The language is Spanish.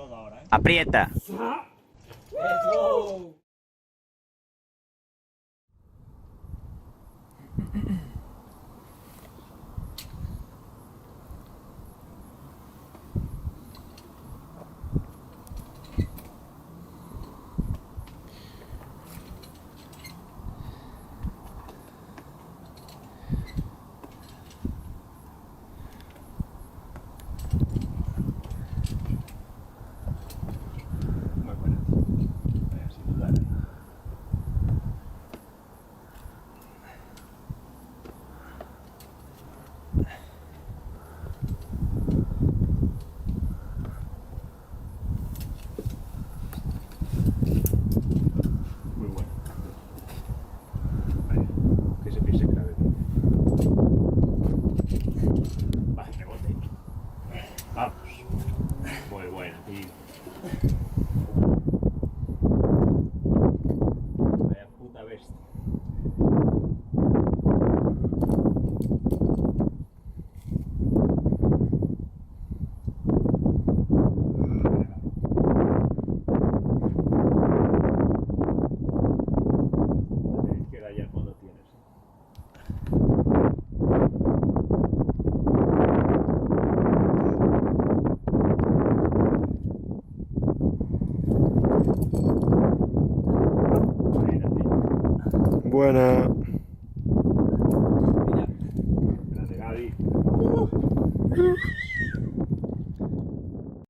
todo ahora, ¿eh? Aprieta. ¡Eso! Muy buena. Sin dudar. Muy buena. Vale, que se piense cada vez. Va, rebote. Vamos. Muy buena, tío. Vaya puta bestia. La izquierda allá al fondo tienes. Buena, tío. Buena.